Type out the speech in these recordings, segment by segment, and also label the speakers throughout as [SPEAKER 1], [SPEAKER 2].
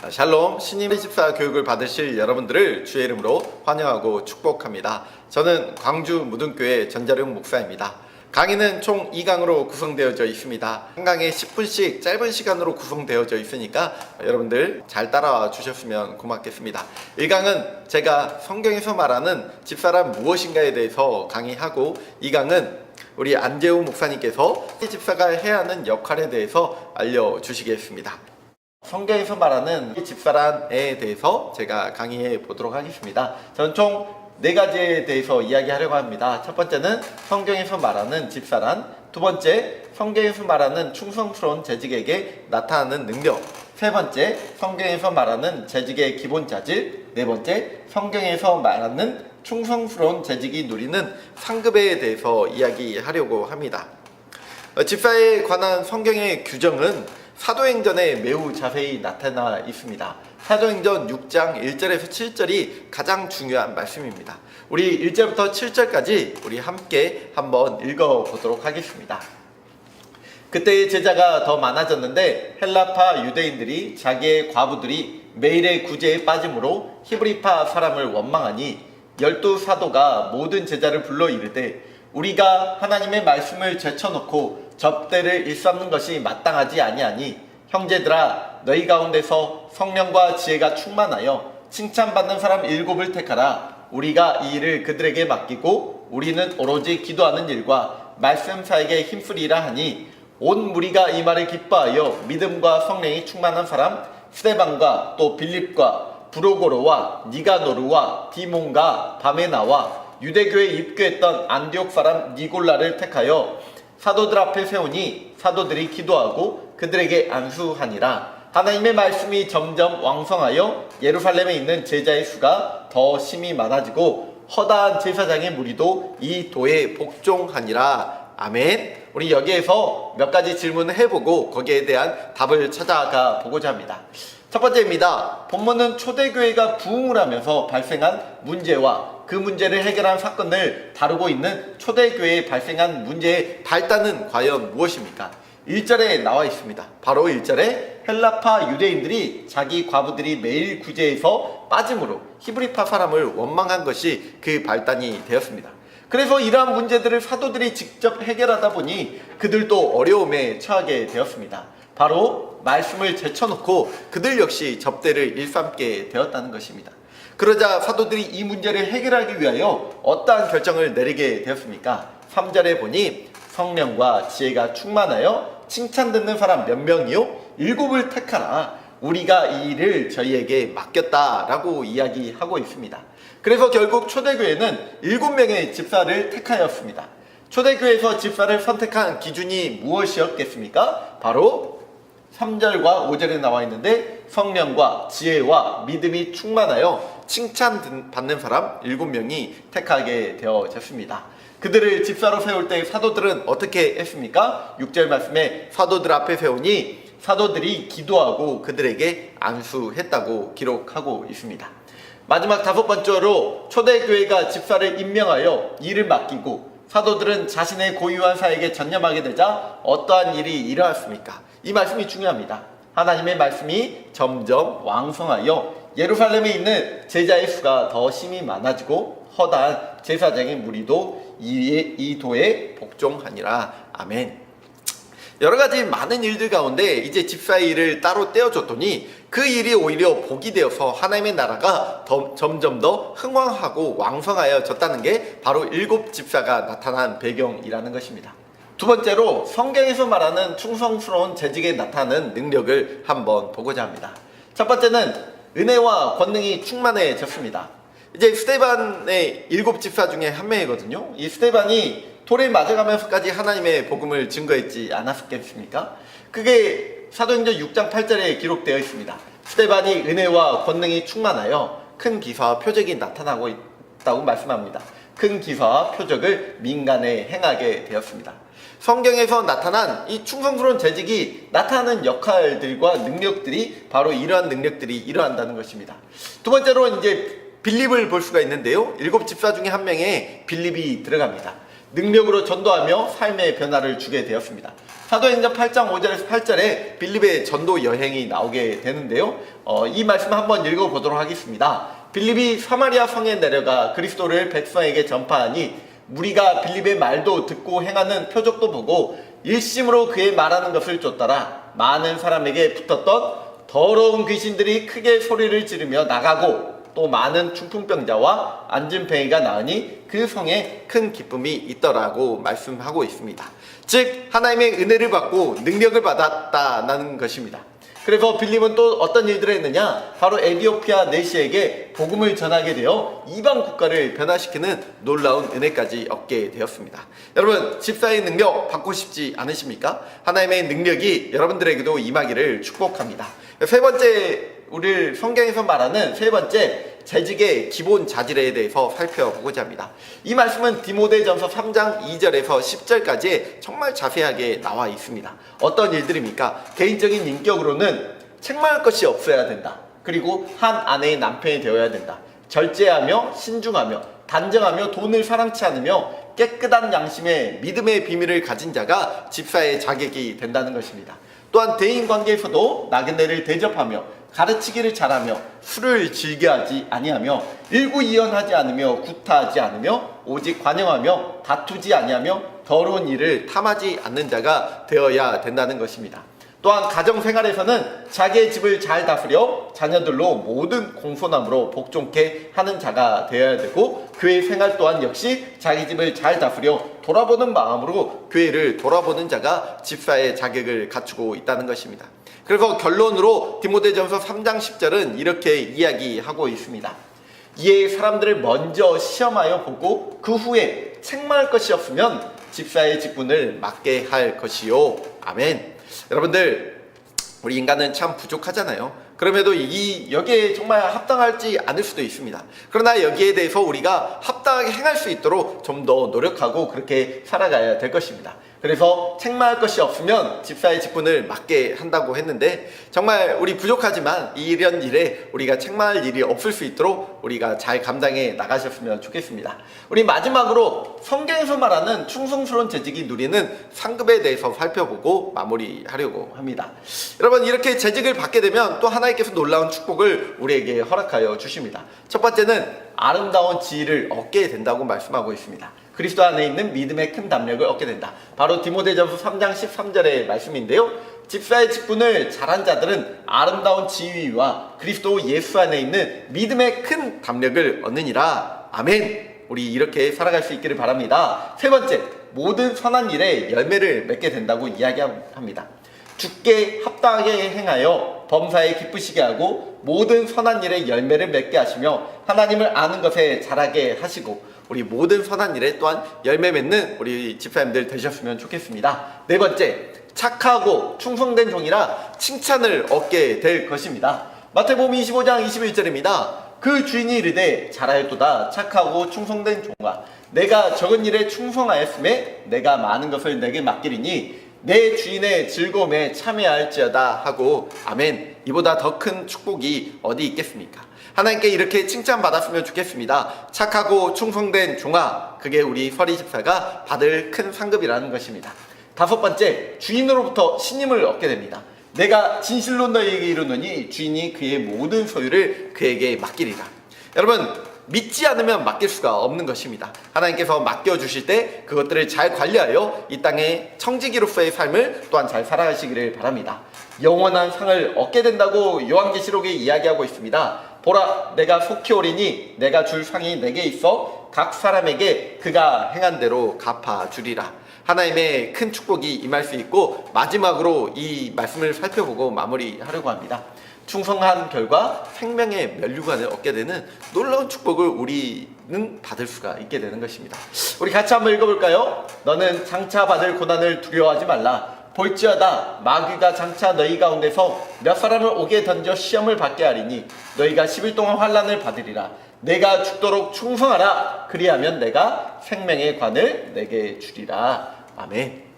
[SPEAKER 1] 샬롬, 신임 집사 교육을 받으실 여러분들을 주의 이름으로 환영하고 축복합니다. 저는 광주 무등교회 전자룡 목사입니다. 강의는 총 2강으로 구성되어져 있습니다. 한 강에 10분씩 짧은 시간으로 구성되어져 있으니까 여러분들 잘 따라와 주셨으면 고맙겠습니다. 1강은 제가 성경에서 말하는 집사란 무엇인가에 대해서 강의하고, 2강은 우리 안재우 목사님께서 집사가 해야 하는 역할에 대해서 알려주시겠습니다. 성경에서 말하는 집사란에 대해서 제가 강의해 보도록 하겠습니다. 저는 총 4가지에 대해서 이야기하려고 합니다. 첫 번째는 성경에서 말하는 집사란, 두 번째 성경에서 말하는 충성스러운 재직에게 나타나는 능력, 세 번째 성경에서 말하는 재직의 기본 자질, 네 번째 성경에서 말하는 충성스러운 재직이 누리는 상급에 대해서 이야기하려고 합니다. 집사에 관한 성경의 규정은 사도행전에 매우 자세히 나타나 있습니다. 사도행전 6장 1절에서 7절이 가장 중요한 말씀입니다. 우리 1절부터 7절까지 우리 함께 한번 읽어보도록 하겠습니다. 그때의 제자가 더 많아졌는데 헬라파 유대인들이 자기의 과부들이 매일의 구제에 빠짐으로 히브리파 사람을 원망하니 12사도가 모든 제자를 불러 이르되, 우리가 하나님의 말씀을 제쳐놓고 접대를 일삼는 것이 마땅하지 아니하니, 형제들아 너희 가운데서 성령과 지혜가 충만하여 칭찬받는 사람 7을 택하라. 우리가 이 일을 그들에게 맡기고 우리는 오로지 기도하는 일과 말씀 사역에 힘쓰리라 하니, 온 무리가 이 말을 기뻐하여 믿음과 성령이 충만한 사람 스데반과 또 빌립과 브로고로와 니가노르와 디몬과 바메나와 유대교에 입교했던 안디옥 사람 니골라를 택하여 사도들 앞에 세우니, 사도들이 기도하고 그들에게 안수하니라. 하나님의 말씀이 점점 왕성하여 예루살렘에 있는 제자의 수가 더 심히 많아지고 허다한 제사장의 무리도 이 도에 복종하니라. 아멘. 우리 여기에서 몇 가지 질문을 해보고 거기에 대한 답을 찾아가 보고자 합니다. 첫 번째입니다. 본문은 초대교회가 부흥을 하면서 발생한 문제와 그 문제를 해결한 사건을 다루고 있는 초대교회에 발생한 문제의 발단은 과연 무엇입니까? 1절에 나와 있습니다. 바로 1절에 헬라파 유대인들이 자기 과부들이 매일 구제에서 빠짐으로 히브리파 사람을 원망한 것이 그 발단이 되었습니다. 그래서 이러한 문제들을 사도들이 직접 해결하다 보니 그들도 어려움에 처하게 되었습니다. 바로 말씀을 제쳐놓고 그들 역시 접대를 일삼게 되었다는 것입니다. 그러자 사도들이 이 문제를 해결하기 위하여 어떠한 결정을 내리게 되었습니까? 3절에 보니 성령과 지혜가 충만하여 칭찬 듣는 사람 몇 명이요? 7을 택하라. 우리가 이 일을 저희에게 맡겼다라고 이야기하고 있습니다. 그래서 결국 초대교회는 7명의 집사를 택하였습니다. 초대교회에서 집사를 선택한 기준이 무엇이었겠습니까? 바로 3절과 5절에 나와 있는데, 성령과 지혜와 믿음이 충만하여 칭찬받는 사람 7명이 택하게 되어졌습니다. 그들을 집사로 세울 때 사도들은 어떻게 했습니까? 6절 말씀에 사도들 앞에 세우니 사도들이 기도하고 그들에게 안수했다고 기록하고 있습니다. 마지막 5번째로 초대교회가 집사를 임명하여 일을 맡기고 사도들은 자신의 고유한 사역에 전념하게 되자 어떠한 일이 일어났습니까? 이 말씀이 중요합니다. 하나님의 말씀이 점점 왕성하여 예루살렘에 있는 제자의 수가 더 심히 많아지고 허다한 제사장의 무리도 이 도에 복종하니라. 아멘. 여러가지 많은 일들 가운데 이제 집사의 일을 따로 떼어줬더니 그 일이 오히려 복이 되어서 하나님의 나라가 점점 더 흥왕하고 왕성하여졌다는 게 바로 7 집사가 나타난 배경이라는 것입니다. 두 번째로 성경에서 말하는 충성스러운 재직에 나타나는 능력을 한번 보고자 합니다. 첫 번째는 은혜와 권능이 충만해졌습니다. 이제 스데반의 7 집사 중에 한 명이거든요. 이 스데반이 돌에 맞아가면서까지 하나님의 복음을 증거했지 않았겠습니까? 그게 사도행전 6장 8절에 기록되어 있습니다. 스데반이 은혜와 권능이 충만하여 큰 기사와 표적이 나타나고 있다고 말씀합니다. 큰 기사와 표적을 민간에 행하게 되었습니다. 성경에서 나타난 이 충성스러운 재직이 나타나는 역할들과 능력들이 바로 이러한 능력들이 일어난다는 것입니다. 두 번째로 이제 빌립을 볼 수가 있는데요. 7 집사 중에 한 명에 빌립이 들어갑니다. 능력으로 전도하며 삶의 변화를 주게 되었습니다. 사도행전 8장 5절에서 8절에 빌립의 전도 여행이 나오게 되는데요. 이 말씀 한번 읽어보도록 하겠습니다. 빌립이 사마리아 성에 내려가 그리스도를 백성에게 전파하니 무리가 빌립의 말도 듣고 행하는 표적도 보고 일심으로 그의 말하는 것을 쫓더라. 많은 사람에게 붙었던 더러운 귀신들이 크게 소리를 지르며 나가고 또 많은 중풍병자와 안진뱅이가 나으니 그 성에 큰 기쁨이 있더라고 말씀하고 있습니다. 즉 하나님의 은혜를 받고 능력을 받았다는 것입니다. 그래서 빌립은 또 어떤 일들을 했느냐, 바로 에티오피아 내시에게 복음을 전하게 되어 이방 국가를 변화시키는 놀라운 은혜까지 얻게 되었습니다. 여러분, 집사의 능력 받고 싶지 않으십니까? 하나님의 능력이 여러분들에게도 임하기를 축복합니다. 세 번째, 우리 성경에서 말하는 세 번째 재직의 기본 자질에 대해서 살펴보고자 합니다. 이 말씀은 디모데전서 3장 2절에서 10절까지 정말 자세하게 나와 있습니다. 어떤 일들입니까? 개인적인 인격으로는 책망할 것이 없어야 된다. 그리고 한 아내의 남편이 되어야 된다. 절제하며 신중하며 단정하며 돈을 사랑치 않으며 깨끗한 양심의 믿음의 비밀을 가진 자가 집사의 자격이 된다는 것입니다. 또한 대인관계에서도 나그네를 대접하며 가르치기를 잘하며 술을 즐겨하지 아니하며 일구이연하지 않으며 구타하지 않으며 오직 관용하며 다투지 아니하며 더러운 일을 탐하지 않는 자가 되어야 된다는 것입니다. 또한 가정생활에서는 자기의 집을 잘 다스려 자녀들로 모든 공손함으로 복종케 하는 자가 되어야 되고, 교회 생활 또한 역시 자기 집을 잘 다스려 돌아보는 마음으로 교회를 돌아보는 자가 집사의 자격을 갖추고 있다는 것입니다. 그래서 결론으로 디모데전서 3장 10절은 이렇게 이야기하고 있습니다. 이에 사람들을 먼저 시험하여 보고 그 후에 책망할 것이 없으면 집사의 직분을 맡게 할 것이요. 아멘. 여러분들, 우리 인간은 참 부족하잖아요. 그럼에도 여기에 정말 합당하지 않을 수도 있습니다. 그러나 여기에 대해서 우리가 합당하게 행할 수 있도록 좀 더 노력하고 그렇게 살아가야 될 것입니다. 그래서 책망할 것이 없으면 집사의 직분을 맡게 한다고 했는데, 정말 우리 부족하지만 이런 일에 우리가 책망할 일이 없을 수 있도록 우리가 잘 감당해 나가셨으면 좋겠습니다. 우리 마지막으로 성경에서 말하는 충성스러운 재직이 누리는 상급에 대해서 살펴보고 마무리하려고 합니다. 여러분, 이렇게 재직을 받게 되면 또 하나님께서 놀라운 축복을 우리에게 허락하여 주십니다. 첫 번째는 아름다운 지위를 얻게 된다고 말씀하고 있습니다. 그리스도 안에 있는 믿음의 큰 담력을 얻게 된다. 바로 디모데전서 3장 13절의 말씀인데요. 집사의 직분을 잘한 자들은 아름다운 지위와 그리스도 예수 안에 있는 믿음의 큰 담력을 얻느니라. 아멘. 우리 이렇게 살아갈 수 있기를 바랍니다. 세 번째, 모든 선한 일에 열매를 맺게 된다고 이야기합니다. 주께 합당하게 행하여 범사에 기쁘시게 하고 모든 선한 일에 열매를 맺게 하시며 하나님을 아는 것에 자라게 하시고, 우리 모든 선한 일에 또한 열매 맺는 우리 집사님들 되셨으면 좋겠습니다. 네 번째, 착하고 충성된 종이라 칭찬을 얻게 될 것입니다. 마태복음 25장 21절입니다. 그 주인이 이르되 잘하였도다 착하고 충성된 종아, 내가 적은 일에 충성하였음에 내가 많은 것을 내게 맡기리니 내 주인의 즐거움에 참여할지어다 하고, 아멘. 이보다 더 큰 축복이 어디 있겠습니까? 하나님께 이렇게 칭찬받았으면 좋겠습니다. 착하고 충성된 종아, 그게 우리 서리 집사가 받을 큰 상급이라는 것입니다. 다섯 번째, 주인으로부터 신임을 얻게 됩니다. 내가 진실로 너희에게 이르노니 주인이 그의 모든 소유를 그에게 맡기리라. 여러분, 믿지 않으면 맡길 수가 없는 것입니다. 하나님께서 맡겨주실 때 그것들을 잘 관리하여 이 땅의 청지기로서의 삶을 또한 잘 살아가시기를 바랍니다. 영원한 상을 얻게 된다고 요한계시록에 이야기하고 있습니다. 보라, 내가 속히 오리니 내가 줄 상이 내게 있어 각 사람에게 그가 행한 대로 갚아주리라. 하나님의 큰 축복이 임할 수 있고, 마지막으로 이 말씀을 살펴보고 마무리하려고 합니다. 충성한 결과 생명의 면류관을 얻게 되는 놀라운 축복을 우리는 받을 수가 있게 되는 것입니다. 우리 같이 한번 읽어볼까요? 너는 장차 받을 고난을 두려워하지 말라. 볼지어다 마귀가 장차 너희 가운데서 몇 사람을 오게 던져 시험을 받게 하리니 너희가 10일 동안 환난을 받으리라. 내가 죽도록 충성하라. 그리하면 내가 생명의 관을 내게 주리라. 아멘.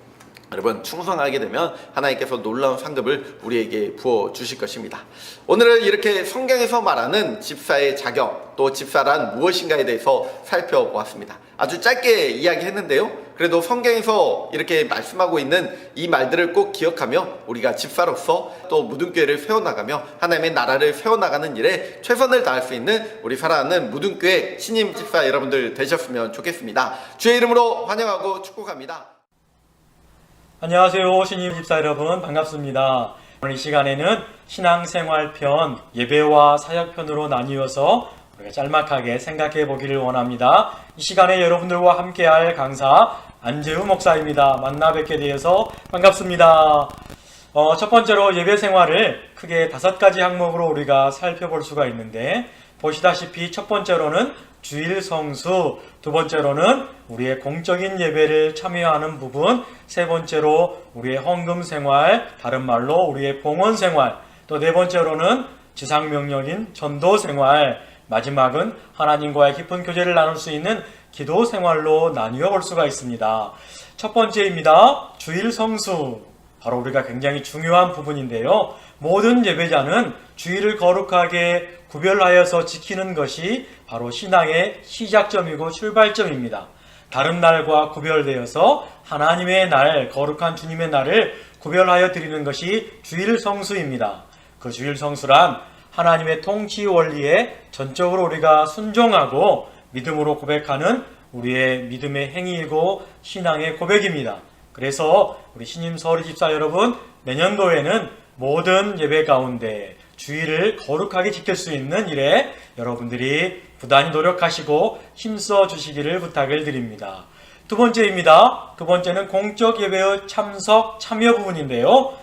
[SPEAKER 1] 여러분, 충성하게 되면 하나님께서 놀라운 상급을 우리에게 부어주실 것입니다. 오늘은 이렇게 성경에서 말하는 집사의 자격, 또 집사란 무엇인가에 대해서 살펴보았습니다. 아주 짧게 이야기했는데요. 그래도 성경에서 이렇게 말씀하고 있는 이 말들을 꼭 기억하며 우리가 집사로서 또 무등교회를 세워나가며 하나님의 나라를 세워나가는 일에 최선을 다할 수 있는 우리 사랑하는 무등교회 신임 집사 여러분들 되셨으면 좋겠습니다. 주의 이름으로 환영하고 축복합니다.
[SPEAKER 2] 안녕하세요. 신임 집사 여러분, 반갑습니다. 오늘 이 시간에는 신앙생활편, 예배와 사역편으로 나뉘어서 우리가 짤막하게 생각해 보기를 원합니다. 이 시간에 여러분들과 함께할 강사 안재우 목사입니다. 만나 뵙게 되어서 반갑습니다. 첫 번째로 예배 생활을 크게 5가지 항목으로 우리가 살펴볼 수가 있는데, 보시다시피 첫 번째로는 주일 성수, 두 번째로는 우리의 공적인 예배를 참여하는 부분, 세 번째로 우리의 헌금 생활, 다른 말로 우리의 봉헌 생활, 또 네 번째로는 지상명령인 전도 생활, 마지막은 하나님과의 깊은 교제를 나눌 수 있는 기도 생활로 나뉘어 볼 수가 있습니다. 첫 번째입니다. 주일 성수. 바로 우리가 굉장히 중요한 부분인데요. 모든 예배자는 주일을 거룩하게 구별하여서 지키는 것이 바로 신앙의 시작점이고 출발점입니다. 다른 날과 구별되어서 하나님의 날, 거룩한 주님의 날을 구별하여 드리는 것이 주일 성수입니다. 그 주일 성수란 하나님의 통치 원리에 전적으로 우리가 순종하고 믿음으로 고백하는 우리의 믿음의 행위이고 신앙의 고백입니다. 그래서 우리 신임 서울 집사 여러분, 내년도에는 모든 예배 가운데 주일을 거룩하게 지킬 수 있는 일에 여러분들이 부단히 노력하시고 힘써 주시기를 부탁을 드립니다. 두 번째입니다. 두 번째는 공적 예배의 참여 부분인데요.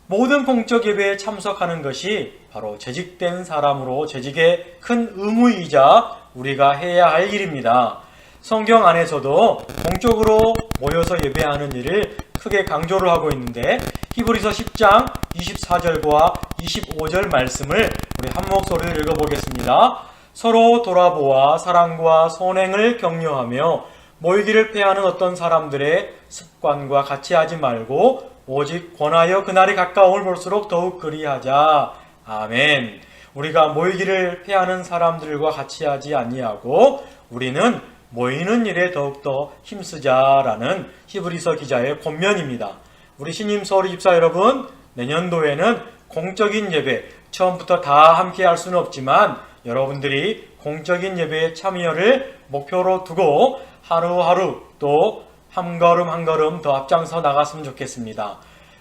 [SPEAKER 2] 모든 공적 예배에 참석하는 것이 바로 재직된 사람으로 재직의 큰 의무이자 우리가 해야 할 일입니다. 성경 안에서도 공적으로 모여서 예배하는 일을 크게 강조를 하고 있는데, 히브리서 10장 24절과 25절 말씀을 우리 한 목소리를 읽어보겠습니다. 서로 돌아보아 사랑과 선행을 격려하며 모이기를 패하는 어떤 사람들의 습관과 같이 하지 말고 오직 권하여 그날이 가까움을 볼수록 더욱 그리하자. 아멘. 우리가 모이기를 패하는 사람들과 같이 하지 아니하고 우리는 모이는 일에 더욱더 힘쓰자라는 히브리서 기자의 권면입니다. 우리 신임 서울 집사 여러분, 내년도에는 공적인 예배, 처음부터 다 함께 할 수는 없지만 여러분들이 공적인 예배에 참여를 목표로 두고 하루하루 또 한 걸음 한 걸음 더 앞장서 나갔으면 좋겠습니다.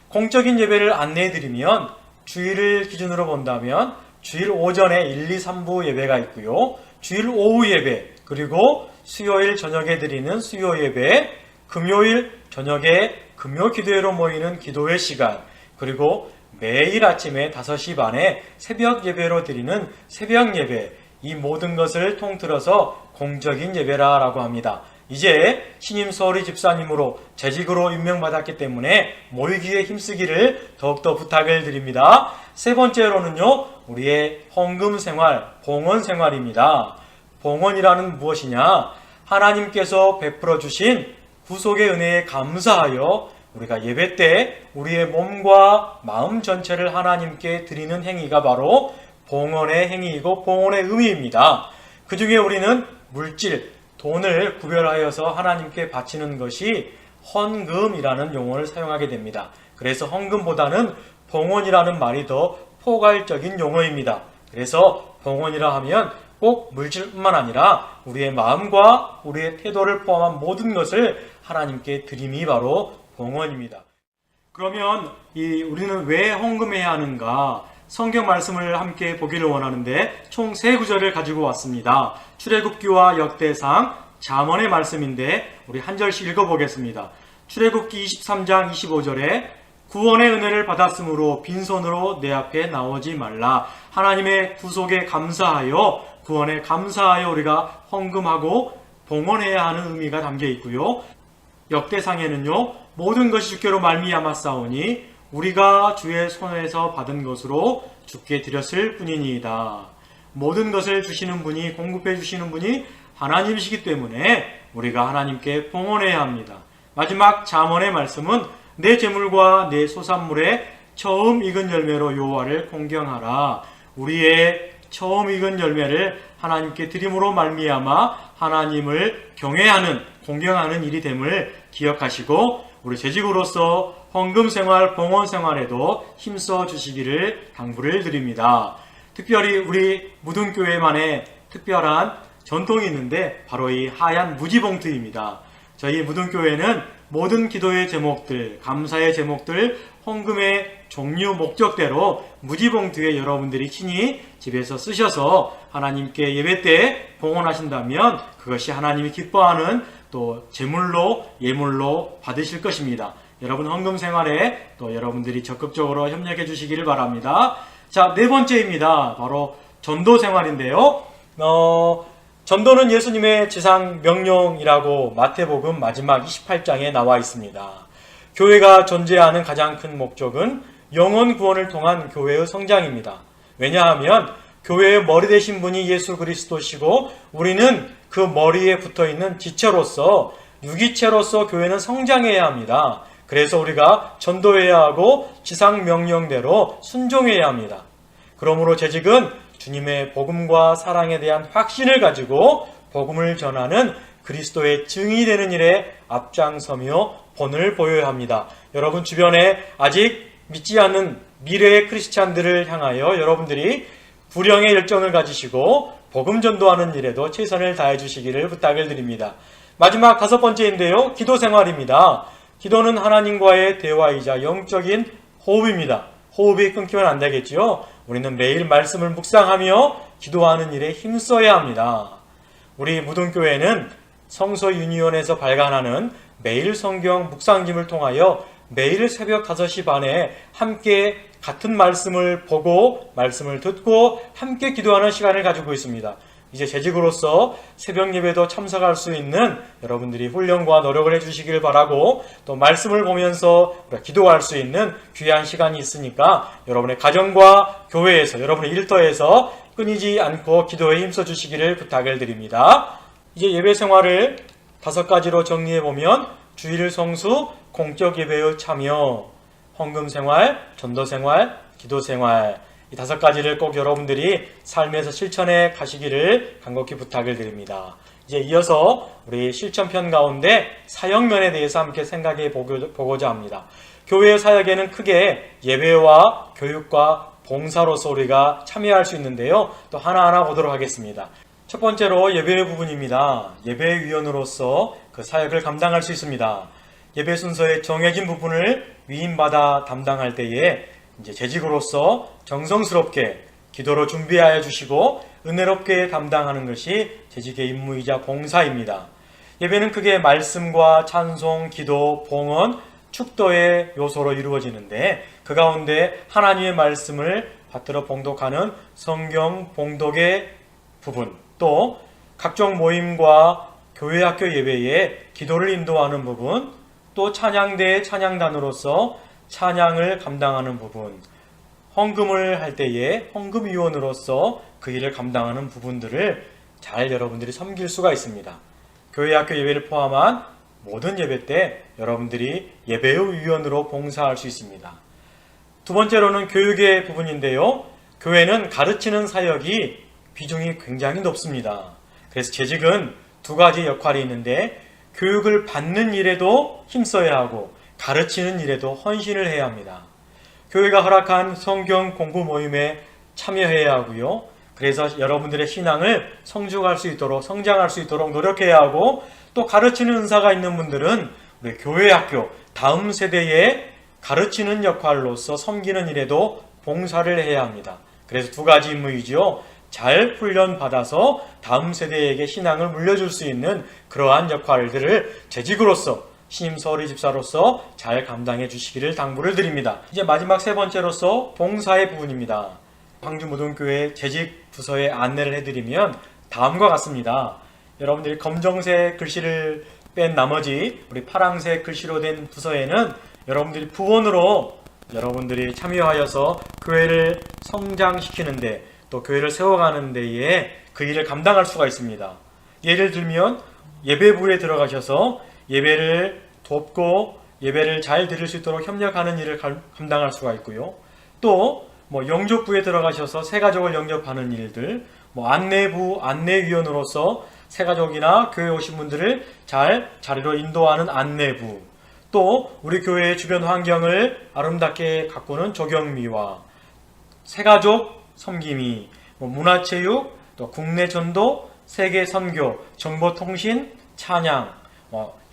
[SPEAKER 2] 공적인 예배를 안내해 드리면 주일을 기준으로 본다면 주일 오전에 1, 2, 3부 예배가 있고요. 주일 오후 예배, 그리고 수요일 저녁에 드리는 수요 예배, 금요일 저녁에 금요 기도회로 모이는 기도회 시간, 그리고 매일 아침에 5시 반에 새벽 예배로 드리는 새벽 예배, 이 모든 것을 통틀어서 공적인 예배라고 합니다. 이제 신임 서울이 집사님으로 재직으로 임명받았기 때문에 모이기에 힘쓰기를 더욱더 부탁을 드립니다. 세 번째로는요, 우리의 헌금 생활, 봉헌 생활입니다. 봉헌이라는 무엇이냐? 하나님께서 베풀어 주신 구속의 은혜에 감사하여 우리가 예배 때 우리의 몸과 마음 전체를 하나님께 드리는 행위가 바로 봉헌의 행위이고 봉헌의 의미입니다. 그 중에 우리는 물질, 돈을 구별하여서 하나님께 바치는 것이 헌금이라는 용어를 사용하게 됩니다. 그래서 헌금보다는 봉헌이라는 말이 더 포괄적인 용어입니다. 그래서 봉헌이라 하면 꼭 물질뿐만 아니라 우리의 마음과 우리의 태도를 포함한 모든 것을 하나님께 드림이 바로 봉헌입니다. 그러면 우리는 왜 헌금해야 하는가? 성경 말씀을 함께 보기를 원하는데 총 3구절을 가지고 왔습니다. 출애굽기와 역대상, 잠언의 말씀인데 우리 한 절씩 읽어보겠습니다. 출애굽기 23장 25절에 구원의 은혜를 받았으므로 빈손으로 내 앞에 나오지 말라. 하나님의 구속에 감사하여, 구원에 감사하여 우리가 헌금하고 봉헌해야 하는 의미가 담겨 있고요. 역대상에는요, 모든 것이 주께로 말미암아 싸우니 우리가 주의 손에서 받은 것으로 주께 드렸을 뿐이니이다. 모든 것을 주시는 분이, 공급해 주시는 분이 하나님이시기 때문에 우리가 하나님께 봉헌해야 합니다. 마지막 잠언의 말씀은 내 재물과 내 소산물의 처음 익은 열매로 여호와를 공경하라. 우리의 처음 익은 열매를 하나님께 드림으로 말미암아 하나님을 경외하는, 공경하는 일이 됨을 기억하시고 우리 재직으로서 헌금생활, 봉헌생활에도 힘써 주시기를 당부를 드립니다. 특별히 우리 무등교회만의 특별한 전통이 있는데 바로 이 하얀 무지봉투입니다. 저희 무등교회는 모든 기도의 제목들, 감사의 제목들, 헌금의 종류 목적대로 무지봉투에 여러분들이 친히 집에서 쓰셔서 하나님께 예배 때 봉헌하신다면 그것이 하나님이 기뻐하는 또 제물로 예물로 받으실 것입니다. 여러분 헌금 생활에 또 여러분들이 적극적으로 협력해 주시기를 바랍니다. 자, 네 번째입니다. 바로 전도 생활인데요. 전도는 예수님의 지상 명령이라고 마태복음 마지막 28장에 나와 있습니다. 교회가 존재하는 가장 큰 목적은 영혼 구원을 통한 교회의 성장입니다. 왜냐하면 교회의 머리 되신 분이 예수 그리스도시고 우리는 그 머리에 붙어있는 지체로서 유기체로서 교회는 성장해야 합니다. 그래서 우리가 전도해야 하고 지상 명령대로 순종해야 합니다. 그러므로 재직은 주님의 복음과 사랑에 대한 확신을 가지고 복음을 전하는 그리스도의 증이 되는 일에 앞장서며 본을 보여야 합니다. 여러분 주변에 아직 믿지 않는 미래의 크리스찬들을 향하여 여러분들이 불령의 열정을 가지시고 복음 전도하는 일에도 최선을 다해 주시기를 부탁을 드립니다. 마지막 다섯 번째인데요. 기도 생활입니다. 기도는 하나님과의 대화이자 영적인 호흡입니다. 호흡이 끊기면 안 되겠지요. 우리는 매일 말씀을 묵상하며 기도하는 일에 힘써야 합니다. 우리 무등교회는 성서 유니온에서 발간하는 매일 성경 묵상짐을 통하여 매일 새벽 5시 반에 함께 같은 말씀을 보고 말씀을 듣고 함께 기도하는 시간을 가지고 있습니다. 이제 재직으로서 새벽 예배도 참석할 수 있는 여러분들이 훈련과 노력을 해주시길 바라고 또 말씀을 보면서 기도할 수 있는 귀한 시간이 있으니까 여러분의 가정과 교회에서 여러분의 일터에서 끊이지 않고 기도에 힘써 주시기를 부탁을 드립니다. 이제 예배 생활을 5가지로 정리해 보면 주일 성수, 공적 예배의 참여, 헌금 생활, 전도 생활, 기도 생활 이 5가지를 꼭 여러분들이 삶에서 실천해 가시기를 간곡히 부탁을 드립니다. 이제 이어서 우리 실천편 가운데 사역면에 대해서 함께 생각해 보고자 합니다. 교회의 사역에는 크게 예배와 교육과 봉사로서 우리가 참여할 수 있는데요. 또 하나하나 보도록 하겠습니다. 첫 번째로 예배의 부분입니다. 예배위원으로서 그 사역을 감당할 수 있습니다. 예배 순서에 정해진 부분을 위임받아 담당할 때에 이제 재직으로서 정성스럽게 기도로 준비하여 주시고 은혜롭게 담당하는 것이 재직의 임무이자 봉사입니다. 예배는 크게 말씀과 찬송, 기도, 봉헌, 축도의 요소로 이루어지는데 그 가운데 하나님의 말씀을 받들어 봉독하는 성경 봉독의 부분, 또 각종 모임과 교회 학교 예배에 기도를 인도하는 부분, 또 찬양대의 찬양단으로서 찬양을 감당하는 부분, 헌금을 할 때에 헌금위원으로서 그 일을 감당하는 부분들을 잘 여러분들이 섬길 수가 있습니다. 교회 학교 예배를 포함한 모든 예배 때 여러분들이 예배의 위원으로 봉사할 수 있습니다. 두 번째로는 교육의 부분인데요. 교회는 가르치는 사역이 비중이 굉장히 높습니다. 그래서 재직은 2가지 역할이 있는데 교육을 받는 일에도 힘써야 하고 가르치는 일에도 헌신을 해야 합니다. 교회가 허락한 성경 공부 모임에 참여해야 하고요. 그래서 여러분들의 신앙을 성숙할 수 있도록 성장할 수 있도록 노력해야 하고 또 가르치는 은사가 있는 분들은 우리 교회 학교 다음 세대에 가르치는 역할로서 섬기는 일에도 봉사를 해야 합니다. 그래서 2가지 임무이죠. 잘 훈련받아서 다음 세대에게 신앙을 물려줄 수 있는 그러한 역할들을 재직으로서 신임 서울의 집사로서 잘 감당해 주시기를 당부를 드립니다. 이제 마지막 3번째로서 봉사의 부분입니다. 광주무등교회 재직 부서에 안내를 해드리면 다음과 같습니다. 여러분들이 검정색 글씨를 뺀 나머지 우리 파랑색 글씨로 된 부서에는 여러분들이 부원으로 여러분들이 참여하여서 교회를 성장시키는데 또 교회를 세워가는 데에 그 일을 감당할 수가 있습니다. 예를 들면 예배부에 들어가셔서 예배를 돕고 예배를 잘 드릴 수 있도록 협력하는 일을 감당할 수가 있고요. 또 영접부에 들어가셔서 새가족을 영접하는 일들, 안내부, 안내위원으로서 새가족이나 교회 오신 분들을 잘 자리로 인도하는 안내부, 또 우리 교회의 주변 환경을 아름답게 가꾸는 조경미와 새가족 섬김이, 문화체육, 또 국내 전도, 세계 선교, 정보통신, 찬양,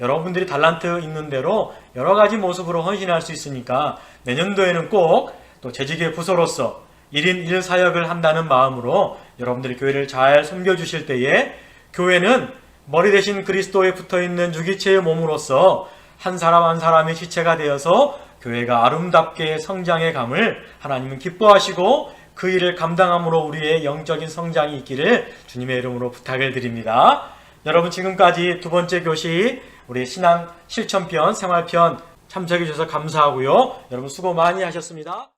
[SPEAKER 2] 여러분들이 달란트 있는 대로 여러 가지 모습으로 헌신할 수 있으니까 내년도에는 꼭 또 재직의 부서로서 1인 1사역을 한다는 마음으로 여러분들이 교회를 잘 섬겨주실 때에 교회는 머리 대신 그리스도에 붙어있는 유기체의 몸으로서 한 사람 한 사람의 지체가 되어서 교회가 아름답게 성장해 감을 하나님은 기뻐하시고 그 일을 감당함으로 우리의 영적인 성장이 있기를 주님의 이름으로 부탁을 드립니다. 여러분, 지금까지 두 번째 교시 우리 신앙 실천편 생활편 참석해 주셔서 감사하고요. 여러분 수고 많이 하셨습니다.